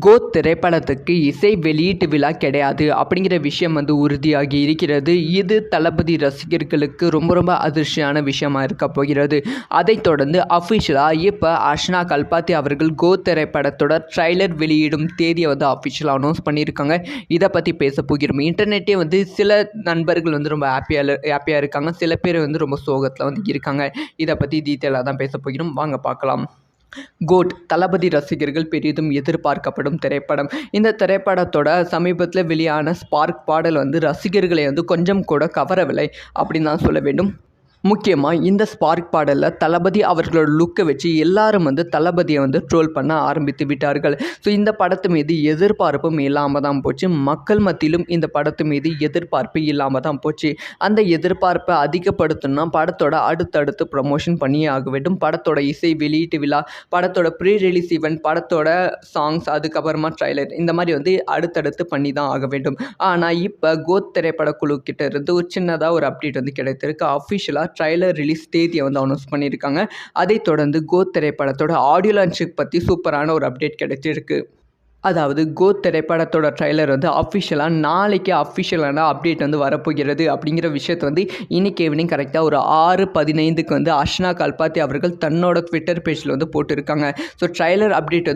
கோத் திரைப்படத்துக்கு இசை வெளியீட்டு விழா கிடையாது அப்படிங்கிற விஷயம் உறுதியாகி இருக்கிறது. இது தளபதி ரசிகர்களுக்கு ரொம்ப அதிர்ச்சியான விஷயமா இருக்க போகிறது. அதைத் தொடர்ந்து அஃபிஷியலாக இப்போ அர்ச்சனா கல்பாத்தி அவர்கள் கோத் திரைப்படத்தோட ட்ரைலர் வெளியிடும் தேதியை அஃபிஷியலாக அனௌன்ஸ் பண்ணியிருக்காங்க. இதை பற்றி பேச போகிறோம். இன்டர்நெட்டே சில நண்பர்கள் ரொம்ப ஹாப்பியாக இருக்காங்க, சில பேர் ரொம்ப சோகத்தில் இருக்காங்க. இதை பற்றி டீட்டெயிலாக தான் பேச போகிறோம், வாங்க பார்க்கலாம். கோட் தளபதி ரசிகர்கள் பெரிதும் எதிர்பார்க்கப்படும் திரைப்படம். இந்த திரைப்படத்தோட சமீபத்தில் வெளியான ஸ்பார்க் பாடல் ரசிகர்களை கொஞ்சம் கூட கவரவில்லை அப்படின்னு தான் சொல்ல வேண்டும். முக்கியமாக இந்த ஸ்பார்க் பாடலில் தளபதி அவர்களோட லுக்கை வச்சு எல்லாரும் தளபதியை ட்ரோல் பண்ண ஆரம்பித்து விட்டார்கள். ஸோ இந்த படத்து மீது எதிர்பார்ப்பும் இல்லாமல் தான் போச்சு. மக்கள் மத்தியிலும் இந்த படத்து மீது எதிர்பார்ப்பு இல்லாமல் தான் போச்சு. அந்த எதிர்பார்ப்பை அதிகப்படுத்தணும்னா படத்தோட அடுத்தடுத்து ப்ரமோஷன் பண்ணியே ஆக வேண்டும். படத்தோட இசை வெளியீட்டு விழா, படத்தோட ப்ரீ ரிலீஸ் ஈவெண்ட், படத்தோட சாங்ஸ், அதுக்கப்புறமா ட்ரைலர், இந்த மாதிரி அடுத்தடுத்து பண்ணி தான் ஆக வேண்டும். ஆனால் இப்போ கோத் திரைப்பட குழு கிட்ட இருந்து ஒரு சின்னதாக ஒரு அப்டேட் கிடைத்திருக்கு. அஃபிஷியலாக ட்ரைலர் ரிலீஸ் தேதியை அனௌன்ஸ் பண்ணியிருக்காங்க. அதைத் தொடர்ந்து கோத் திரைப்படத்தோட ஆடியோ லான்ச்சுக்கு பற்றி சூப்பரான ஒரு அப்டேட் கிடைச்சிருக்கு. அதாவது கோத் திரைப்படத்தோட ட்ரைலர் அஃபிஷியலாக நாளைக்கு அஃபிஷியலான அப்டேட் வரப்போகிறது அப்படிங்கிற விஷயத்தை இன்றைக்கி ஈவினிங் கரெக்டாக ஒரு 6:15க்கு அர்ச்சனா கல்பாத்தி அவர்கள் தன்னோட ட்விட்டர் பேஜில் போட்டிருக்காங்க. ஸோ ட்ரைலர் அப்டேட்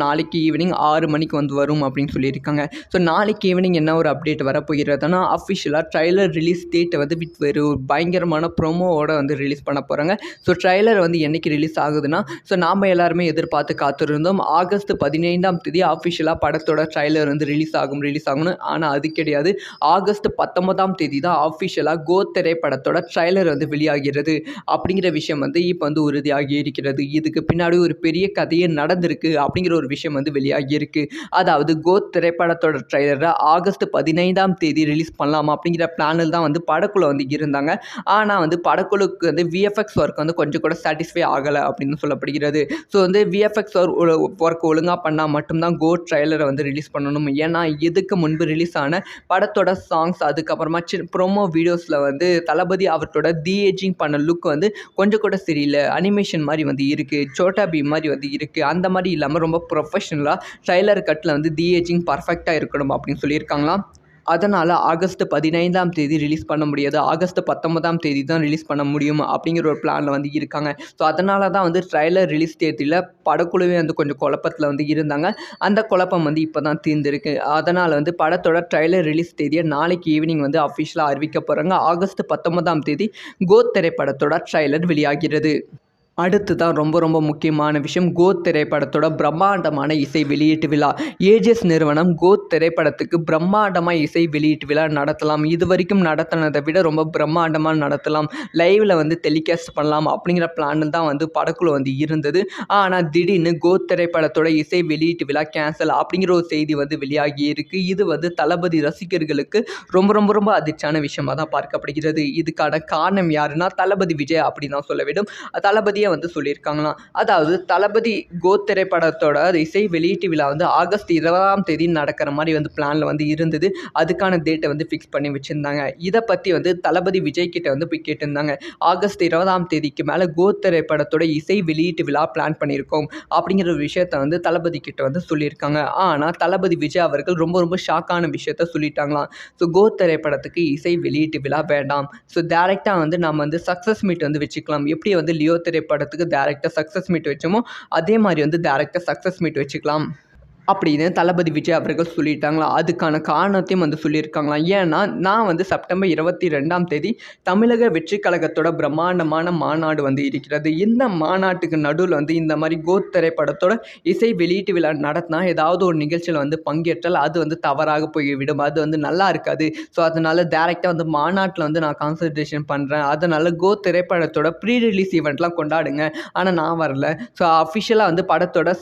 நாளைக்கு ஈவினிங் 6 மணிக்கு வரும் அப்படின்னு சொல்லியிருக்காங்க. ஸோ நாளைக்கு ஈவினிங் என்ன ஒரு அப்டேட் வரப்போகிறதுனா அஃபிஷியலாக ட்ரைலர் ரிலீஸ் டேட்டை வித் ஒரு பயங்கரமான ப்ரோமோவோட ரிலீஸ் பண்ண போகிறாங்க. ஸோ ட்ரைலர் என்றைக்கு ரிலீஸ் ஆகுதுன்னா, ஸோ நாம் எல்லாருமே எதிர்பார்த்து காத்திருந்தோம். ஆகஸ்ட் 15ஆம் தேதி அஃபிஷியலாக படத்தோட ட்ரைலர் ரிலீஸ் ஆகும்னு. ஆனால் அது கிடையாது. ஆகஸ்ட் 19ஆம் தேதி தான் அஃபிஷியலாக கோத் திரைப்படத்தோட ட்ரைலர் வெளியாகிறது அப்படிங்கிற விஷயம் இப்போ உறுதியாகி இருக்கிறது. இதுக்கு பின்னாடி ஒரு பெரிய கதையே நடந்திருக்கு அப்படிங்கிற ஒரு விஷயம் வெளியாகி இருக்கு. அதாவது கோத் திரைப்படத்தோட ட்ரைலரை ஆகஸ்ட் 15ஆம் தேதி ரிலீஸ் பண்ணலாமா அப்படிங்கிற பிளானில் தான் படக்குழு இருந்தாங்க. ஆனால் படக்குழுக்கு விஎஃப்எக்ஸ் ஒர்க் கொஞ்சம் கூட சாட்டிஸ்ஃபை ஆகலை அப்படின்னு சொல்லப்படுகிறது. ஸோ விஎஃப்எக்ஸ் ஒர்க் ஒழுங்காக பண்ணால் மட்டும்தான் கோட் ட்ரைலரை ரிலீஸ் பண்ணணும். ஏன்னா இதுக்கு முன்பு ரிலீஸ் ஆன படத்தோட சாங்ஸ், அதுக்கப்புறமா ப்ரோமோ வீடியோஸில் தளபதி அவர்களோட ஏஜிங் பண்ண லுக் கொஞ்சம் கூட சரியில்லை. அனிமேஷன் மாதிரி இருக்குது, சோட்டா பீம் மாதிரி இருக்குது. அந்த மாதிரி இல்லாமல் ரொம்ப ப்ரொஃபஷனலாக ட்ரைலர் கட்டில் ஏஜிங் பர்ஃபெக்டாக இருக்கணும் அப்படின்னு சொல்லியிருக்காங்களாம். அதனால் ஆகஸ்ட் 15ஆம் தேதி ரிலீஸ் பண்ண முடியாது, ஆகஸ்ட் 19ஆம் தேதி தான் ரிலீஸ் பண்ண முடியும் அப்படிங்கிற ஒரு பிளானில் இருக்காங்க. ஸோ அதனால தான் ட்ரைலர் ரிலீஸ் தேதியில் படக்குழுவே கொஞ்சம் குழப்பத்தில் இருந்தாங்க. அந்த குழப்பம் இப்போ தான் தீர்ந்துருக்கு. அதனால் படத்தோட ட்ரைலர் ரிலீஸ் தேதியை நாளைக்கு ஈவினிங் அஃபிஷியலாக அறிவிக்க போகிறாங்க. ஆகஸ்ட் 19ஆம் தேதி கோத் திரைப்படத்தோட ட்ரைலர் வெளியாகிறது. அடுத்து தான் ரொம்ப முக்கியமான விஷயம், கோத் திரைப்படத்தோட பிரம்மாண்டமான இசை வெளியீட்டு விழா. ஏஜஸ் நிறுவனம் கோத் திரைப்படத்துக்கு பிரம்மாண்டமாக இசை வெளியீட்டு விழா நடத்தலாம். இது வரைக்கும் நடத்தினதை விட ரொம்ப பிரம்மாண்டமாக நடத்தலாம், லைவில் டெலிகாஸ்ட் பண்ணலாம் அப்படிங்கிற பிளானில் தான் படக்குழு இருந்தது. ஆனால் திடீர்னு கோத் திரைப்படத்தோட இசை வெளியீட்டு விழா கேன்சல் அப்படிங்கிற ஒரு செய்தி வெளியாகி இருக்குது. இது தளபதி ரசிகர்களுக்கு ரொம்ப அதிர்ச்சியான விஷயமாக தான் பார்க்கப்படுகிறது. இதுக்கான காரணம் யாருன்னா தளபதி விஜய் அப்படின்னு தான் சொல்ல வேண்டும். தளபதி சொல்லியிருக்காங்களாம். அதாவது தளபதி கோத் திரைப்படத்தோட இசை வெளியீட்டு விழா ஆகஸ்ட் 20ஆம் தேதி நடக்கிற மாதிரி பிளானில் இருந்தது. அதுக்கான டேட்டை ஃபிக்ஸ் பண்ணி வச்சுருந்தாங்க. இதை பற்றி தளபதி விஜய் கிட்ட போய் கேட்டிருந்தாங்க. ஆகஸ்ட் 20ஆம் தேதிக்கு மேலே கோத் திரைப்படத்தோட இசை வெளியீட்டு விழா பிளான் பண்ணியிருக்கோம் அப்படிங்கிற ஒரு விஷயத்தை தளபதி கிட்ட சொல்லியிருக்காங்க. ஆனால் தளபதி விஜய் அவர்கள் ரொம்ப ஷாக்கான விஷயத்த சொல்லிட்டாங்களாம். ஸோ கோத் திரைப்படத்துக்கு இசை வெளியீட்டு விழா வேண்டாம், ஸோ டேரெக்டாக நம்ம சக்ஸஸ் மீட் வச்சுக்கலாம். எப்படி லியோ திரைப்படத்துக்கு டேரக்டாக சக்ஸஸ் மீட் வச்சோமோ அதே மாதிரி டேரக்டாக சக்ஸஸ் மீட் வச்சுக்கலாம் அப்படின்னு தளபதி விஜய் அவர்கள் சொல்லிட்டாங்களாம். அதுக்கான காரணத்தையும் சொல்லியிருக்காங்களாம். ஏன்னா நான் செப்டம்பர் 22ஆம் தேதி தமிழக வெற்றி கழகத்தோட பிரம்மாண்டமான மாநாடு இருக்கிறது. இந்த மாநாட்டுக்கு நடுவில் இந்த மாதிரி கோத் திரைப்படத்தோட இசை வெளியீட்டு விழா நடத்தினா ஏதாவது ஒரு நிகழ்ச்சியில் பங்கேற்றால் அது தவறாக போய்விடும், அது நல்லா இருக்காது. ஸோ அதனால் டேரெக்டாக மாநாட்டில் நான் கான்சன்ட்ரேஷன் பண்ணுறேன், அதனால் கோத் திரைப்படத்தோட ப்ரீ ரிலீஸ் ஈவெண்ட்லாம் கொண்டாடுங்க, ஆனால் நான் வரல. ஸோ அஃபிஷியலாக படத்தோட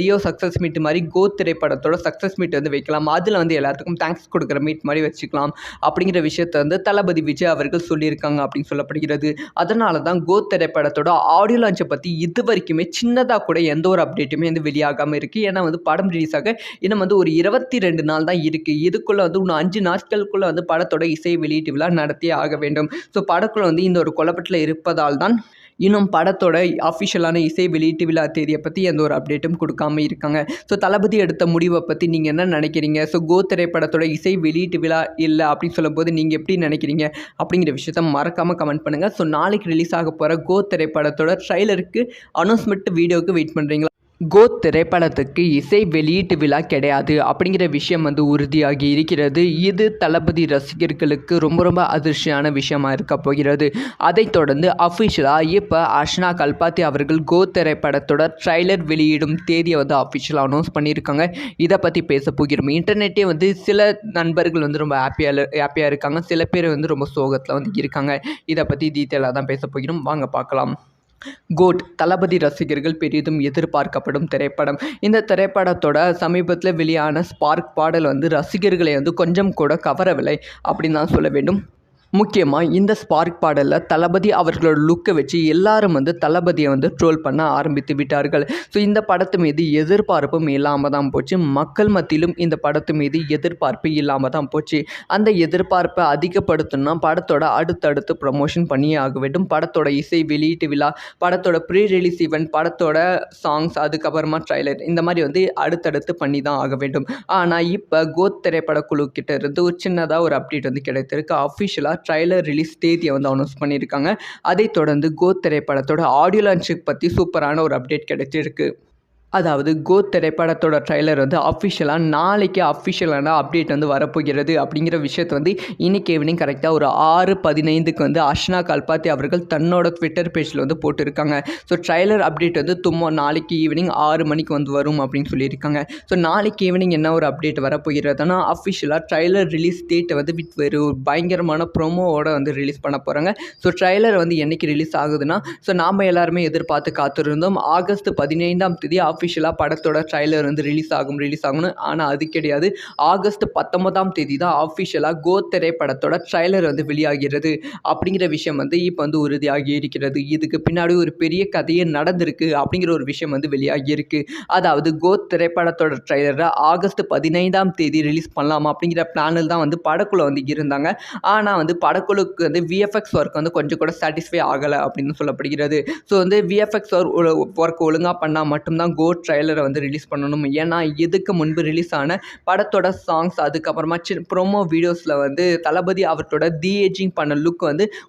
லியோ சக்ஸஸ் மீட் மாதிரி கோத் திரைப்படத்தோட சக்ஸஸ் மீட் வைக்கலாம். அதில் எல்லாத்துக்கும் தேங்க்ஸ் கொடுக்குற மீட் மாதிரி வச்சுக்கலாம் அப்படிங்கிற விஷயத்தை தளபதி விஜய் அவர்கள் சொல்லியிருக்காங்க அப்படின்னு சொல்லப்படுகிறது. அதனால தான் கோத் திரைப்படத்தோட ஆடியோ லான்ச்சை பற்றி இது வரைக்குமே சின்னதாக கூட எந்த ஒரு அப்டேட்டுமே வெளியாகாமல் இருக்குது. ஏன்னா படம் ரிலீஸ் ஆக இன்னும் ஒரு 22 நாள் தான் இருக்குது. இதுக்குள்ளே இன்னும் 5 நாட்களுக்குள்ளே படத்தோட இசை வெளியீட்டு விழா நடத்தியே ஆக வேண்டும். ஸோ படக்குள்ள இந்த ஒரு குழப்பத்தில் இருப்பதால் தான் இன்னும் படத்தோட அஃபிஷியலான இசை வெளியீட்டு விழா தேதியை பற்றி எந்த ஒரு அப்டேட்டும் கொடுக்காம இருக்காங்க. ஸோ தளபதி எடுத்த முடிவை பற்றி நீங்கள் என்ன நினைக்கிறீங்க? ஸோ கோ திரைப்படத்தோட இசை வெளியீட்டு விழா இல்லை அப்படின்னு சொல்லும்போது நீங்கள் எப்படி நினைக்கிறீங்க அப்படிங்கிற விஷயத்த மறக்காமல் கமெண்ட் பண்ணுங்கள். ஸோ நாளைக்கு ரிலீஸ் ஆக போகிற கோ திரைப்படத்தோட ட்ரைலருக்கு அனௌன்ஸ்மெண்ட் வீடியோவுக்கு வெயிட் பண்ணுறீங்களா? கோத் திரைப்படத்துக்கு இசை வெளியீட்டு விழா கிடையாது அப்படிங்கிற விஷயம் உறுதியாகி இருக்கிறது. இது தளபதி ரசிகர்களுக்கு ரொம்ப அதிர்ச்சியான விஷயமா இருக்க போகிறது. அதைத் தொடர்ந்து அஃபிஷியலாக இப்போ அர்ச்சனா கல்பாத்தி அவர்கள் கோத் திரைப்படத்தோட ட்ரைலர் வெளியிடும் தேதியை அஃபிஷியலாக அனௌன்ஸ் பண்ணியிருக்காங்க. இதை பற்றி பேச போகிறோம். இன்டர்நெட்டே சில நண்பர்கள் ரொம்ப ஹாப்பியாக இருக்காங்க, சில பேர் ரொம்ப சோகத்தில் இருக்காங்க. இதை பற்றி டீட்டெயிலாக தான் பேச போகிறோம், வாங்க பார்க்கலாம். கோட் தளபதி ரசிகர்கள் பெரிதும் எதிர்பார்க்கப்படும் திரைப்படம். இந்த திரைப்படத்தோட சமீபத்தில் வெளியான ஸ்பார்க் பாடல் ரசிகர்களை கொஞ்சம் கூட கவரவில்லை அப்படின்னு தான் சொல்ல வேண்டும். முக்கியமாக இந்த ஸ்பார்க் பாடலில் தளபதி அவர்களோட லுக்கை வச்சு எல்லாரும் தளபதியை ட்ரோல் பண்ண ஆரம்பித்து விட்டார்கள். ஸோ இந்த படத்து மீது எதிர்பார்ப்பும் இல்லாமல் தான் போச்சு. மக்கள் மத்தியிலும் இந்த படத்து மீது எதிர்பார்ப்பு இல்லாமல் தான் போச்சு. அந்த எதிர்பார்ப்பை அதிகப்படுத்தணும்னா படத்தோட அடுத்தடுத்து ப்ரமோஷன் பண்ணியே ஆக வேண்டும். படத்தோட இசை வெளியீட்டு விழா, படத்தோட ப்ரீ ரிலீஸ் ஈவெண்ட், படத்தோட சாங்ஸ், அதுக்கப்புறமா ட்ரைலர், இந்த மாதிரி அடுத்தடுத்து பண்ணி தான் ஆக வேண்டும். ஆனால் இப்போ கோத் திரைப்பட குழு கிட்ட இருந்து ஒரு சின்னதாக ஒரு அப்டேட் கிடைத்திருக்கு. அஃபிஷியலாக ட்ரைலர் ரிலீஸ் தேதியை அனௌன்ஸ் பண்ணியிருக்காங்க. அதைத் தொடர்ந்து கோத் திரைப்படத்தோட ஆடியோ லான்ச்சுக்கு பற்றி சூப்பரான ஒரு அப்டேட் கிடைச்சிருக்கு. அதாவது கோத் திரைப்படத்தோட ட்ரைலர் அஃபிஷியலாக நாளைக்கு அஃபிஷியலான அப்டேட் வரப்போகிறது அப்படிங்கிற விஷயத்தை இன்றைக்கி ஈவினிங் கரெக்டாக ஒரு 6:15க்கு அர்ச்சனா கல்பாத்தி அவர்கள் தன்னோட ட்விட்டர் பேஜில் போட்டிருக்காங்க. ஸோ ட்ரைலர் அப்டேட் நாளைக்கு ஈவினிங் 6 மணிக்கு வரும் அப்படின்னு சொல்லியிருக்காங்க. ஸோ நாளைக்கு ஈவினிங் என்ன ஒரு அப்டேட் வரப்போகிறதுனா அஃபிஷியலாக ட்ரைலர் ரிலீஸ் டேட்டை வித் ஒரு பயங்கரமான ப்ரோமோவோட ரிலீஸ் பண்ண போகிறாங்க. ஸோ ட்ரைலர் என்றைக்கு ரிலீஸ் ஆகுதுன்னா, ஸோ நாம் எல்லாருமே எதிர்பார்த்து காத்திருந்தோம். ஆகஸ்ட் 15ஆம் தேதி அஃபிஷியலாக படத்தோட ட்ரைலர் ரிலீஸ் ஆகும்னு. ஆனால் அது கிடையாது. ஆகஸ்ட் 19ஆம் தேதி தான் அஃபிஷியலாக கோத் திரைப்படத்தோட ட்ரைலர் வெளியாகிறது அப்படிங்கிற விஷயம் இப்போ உறுதியாகி இருக்கிறது. இதுக்கு பின்னாடி ஒரு பெரிய கதையே நடந்திருக்கு அப்படிங்கிற ஒரு விஷயம் வெளியாகி இருக்கு. அதாவது கோத் திரைப்படத்தோட ட்ரைலரை ஆகஸ்ட் 15ஆம் தேதி ரிலீஸ் பண்ணலாமா அப்படிங்கிற பிளானில் தான் படக்குழு இருந்தாங்க. ஆனால் படக்குழுக்கு விஎஃப்எக்ஸ் ஒர்க் கொஞ்சம் கூட சாட்டிஸ்ஃபை ஆகலை அப்படின்னு சொல்லப்படுகிறது. ஸோ விஎஃப்எக்ஸ் ஒர்க் ஒழுங்காக பண்ணால் மட்டும்தான் கோட் ட்ரைலரை ரிலீஸ் பண்ணணும். ஏன்னா இதுக்கு முன்பு ரிலீஸ் ஆன படத்தோட சாங்ஸ், அதுக்கப்புறமா ப்ரோமோ வீடியோஸில் தளபதி அவர்களோட ஏஜிங் பண்ண லுக்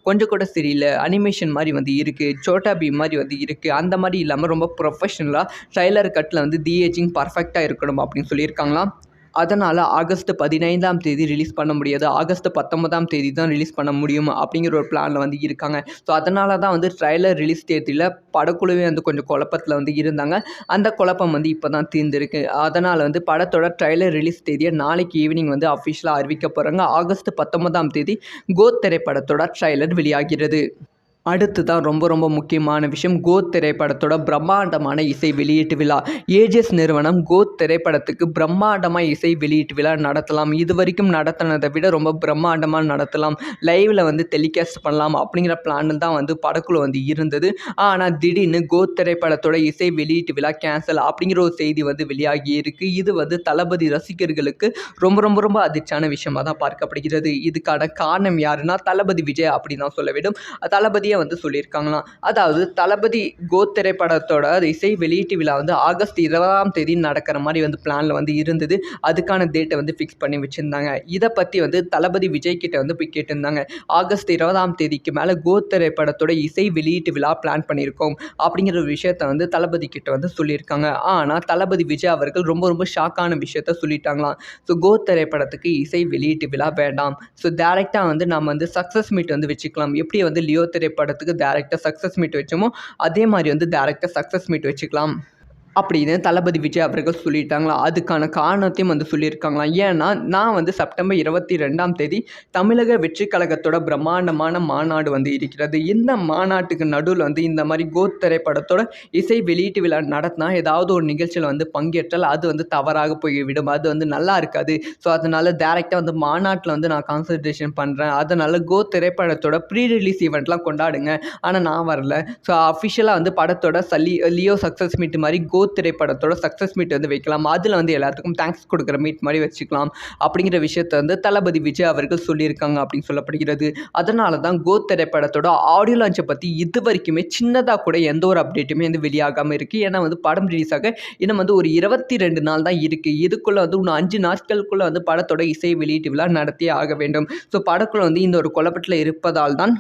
கொஞ்சம் கூட சரியில்லை. அனிமேஷன் மாதிரி இருக்குது, சோட்டா பீம் மாதிரி இருக்குது. அந்த மாதிரி இல்லாமல் ரொம்ப ப்ரொஃபஷனலாக ட்ரைலர் கட்டில் ஏஜிங் பர்ஃபெக்டாக இருக்கணும் அப்படின்னு சொல்லியிருக்காங்களாம். அதனால் ஆகஸ்ட் 15ஆம் தேதி ரிலீஸ் பண்ண முடியாது, ஆகஸ்ட் 19ஆம் தேதி தான் ரிலீஸ் பண்ண முடியும் அப்படிங்கிற ஒரு பிளானில் இருக்காங்க. ஸோ அதனால தான் ட்ரைலர் ரிலீஸ் தேதியில் படக்குழுவே கொஞ்சம் குழப்பத்தில் இருந்தாங்க. அந்த குழப்பம் இப்போ தான் தீர்ந்துருக்கு. அதனால் படத்தோட ட்ரைலர் ரிலீஸ் தேதியை நாளைக்கு ஈவினிங் அஃபிஷியலாக அறிவிக்க போகிறாங்க. ஆகஸ்ட் 19ஆம் தேதி கோத் திரைப்படத்தோட ட்ரைலர் வெளியாகிறது. அடுத்து தான் ரொம்ப முக்கியமான விஷயம், கோத் திரைப்படத்தோட பிரம்மாண்டமான இசை வெளியீட்டு விழா. ஏஜஸ் நிறுவனம் கோத் திரைப்படத்துக்கு பிரம்மாண்டமாக இசை வெளியீட்டு விழா நடத்தலாம். இது வரைக்கும் நடத்தினதை விட ரொம்ப பிரம்மாண்டமாக நடத்தலாம், லைவில் டெலிகாஸ்ட் பண்ணலாம் அப்படிங்கிற பிளானில் தான் படக்குழு இருந்தது. ஆனால் திடீர்னு கோத் திரைப்படத்தோட இசை வெளியீட்டு விழா கேன்சல் அப்படிங்கிற ஒரு செய்தி வெளியாகி இருக்குது. இது தளபதி ரசிகர்களுக்கு ரொம்ப அதிர்ச்சியான விஷயமாக தான் பார்க்கப்படுகிறது. இதுக்கான காரணம் யாருன்னா தளபதி விஜய் அப்படின்னு தான் சொல்ல வேண்டும். தளபதியை சொல்லியிருக்காங்களாம். அதாவது தளபதி கோத் திரைப்படத்தோட இசை வெளியீட்டு விழா ஆகஸ்ட் 20ஆம் தேதி நடக்கிற மாதிரி பிளான்ல இருந்தது. அதுக்கான டேட்டை ஃபிக்ஸ் பண்ணி வச்சிருந்தாங்க. இதை பற்றி தளபதி விஜய் கிட்ட போய் கேட்டிருந்தாங்க. ஆகஸ்ட் 20ஆம் தேதிக்கு மேலே கோத் திரைப்படத்தோட இசை வெளியீட்டு விழா பிளான் பண்ணியிருக்கோம் அப்படிங்கிற ஒரு விஷயத்த தளபதி கிட்ட சொல்லியிருக்காங்க. ஆனால் தளபதி விஜய் அவர்கள் ரொம்ப ஷாக்கான விஷயத்த சொல்லிட்டாங்களாம். ஸோ கோத் திரைப்படத்துக்கு இசை வெளியீட்டு விழா வேண்டாம், ஸோ டேரெக்டாக நம்ம சக்ஸஸ் மீட் வச்சுக்கலாம். எப்படி லியோ திரைப்படத்துக்கு டேரக்டாக சக்ஸஸ் மீட் வச்சோமோ அதே மாதிரி டேரக்டாக சக்ஸஸ் மீட் வச்சுக்கலாம் அப்படின்னு தளபதி விஜய் அவர்கள் சொல்லிட்டாங்களாம். அதுக்கான காரணத்தையும் சொல்லியிருக்காங்களாம். ஏன்னா நான் செப்டம்பர் 22ஆம் தேதி தமிழக வெற்றி கழகத்தோட பிரம்மாண்டமான மாநாடு இருக்கிறது. இந்த மாநாட்டுக்கு நடுவில் இந்த மாதிரி கோத் திரைப்படத்தோட இசை வெளியீட்டு விழா நடத்தினா ஏதாவது ஒரு நிகழ்ச்சியில் பங்கேற்றால் அது தவறாக போய்விடும், அது நல்லா இருக்காது. ஸோ அதனால் டேரெக்டாக மாநாட்டில் நான் கான்சன்ட்ரேஷன் பண்ணுறேன், அதனால் கோத் திரைப்படத்தோட ப்ரீ ரிலீஸ் ஈவெண்ட்லாம் கொண்டாடுங்க, ஆனால் நான் வரல. ஸோ அஃபிஷியலாக படத்தோட லியோ சக்ஸஸ் மீட் மாதிரி கோத் திரைப்படத்தோட சக்ஸஸ் மீட் வந்து வைக்கலாம், அதில் வந்து எல்லாத்துக்கும் தேங்க்ஸ் கொடுக்குற மீட் மாதிரி வச்சுக்கலாம் அப்படிங்கிற விஷயத்த வந்து தளபதி விஜய் அவர்கள் சொல்லியிருக்காங்க அப்படின்னு சொல்லப்படுகிறது. அதனால தான் கோ திரைப்படத்தோட ஆடியோ லான்ச்சை பற்றி இது வரைக்குமே சின்னதாக கூட எந்த ஒரு அப்டேட்டுமே வந்து வெளியாகாமல் இருக்குது. ஏன்னா வந்து படம் ரிலீஸ் ஆக இன்னும் வந்து ஒரு 22 நாள் தான் இருக்குது. இதுக்குள்ளே வந்து இன்னும் 5 நாட்களுக்குள்ளே வந்து படத்தோட இசை வெளியீட்டு விழா நடத்தியே ஆக வேண்டும். ஸோ படக்குள்ள வந்து இந்த ஒரு குழப்பத்தில் இருப்பதால் தான்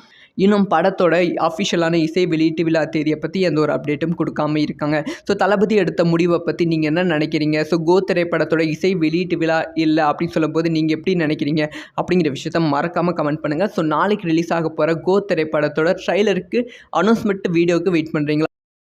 இன்னும் படத்தோட அஃபிஷியலான இசை வெளியீட்டு விழா தேதியை பற்றி எந்த ஒரு அப்டேட்டும் கொடுக்காம இருக்காங்க. ஸோ தளபதி எடுத்த முடிவை பற்றி நீங்கள் என்ன நினைக்கிறீங்க? ஸோ கோ திரைப்படத்தோட இசை வெளியீட்டு விழா இல்லை அப்படின்னு சொல்லும்போது நீங்கள் எப்படி நினைக்கிறீங்க அப்படிங்கிற விஷயத்த மறக்காமல் கமெண்ட் பண்ணுங்கள். ஸோ நாளைக்கு ரிலீஸ் ஆக போகிற கோ திரைப்படத்தோட ட்ரைலருக்கு அனௌன்ஸ்மெண்ட் வீடியோவுக்கு வெயிட் பண்ணுறீங்களா?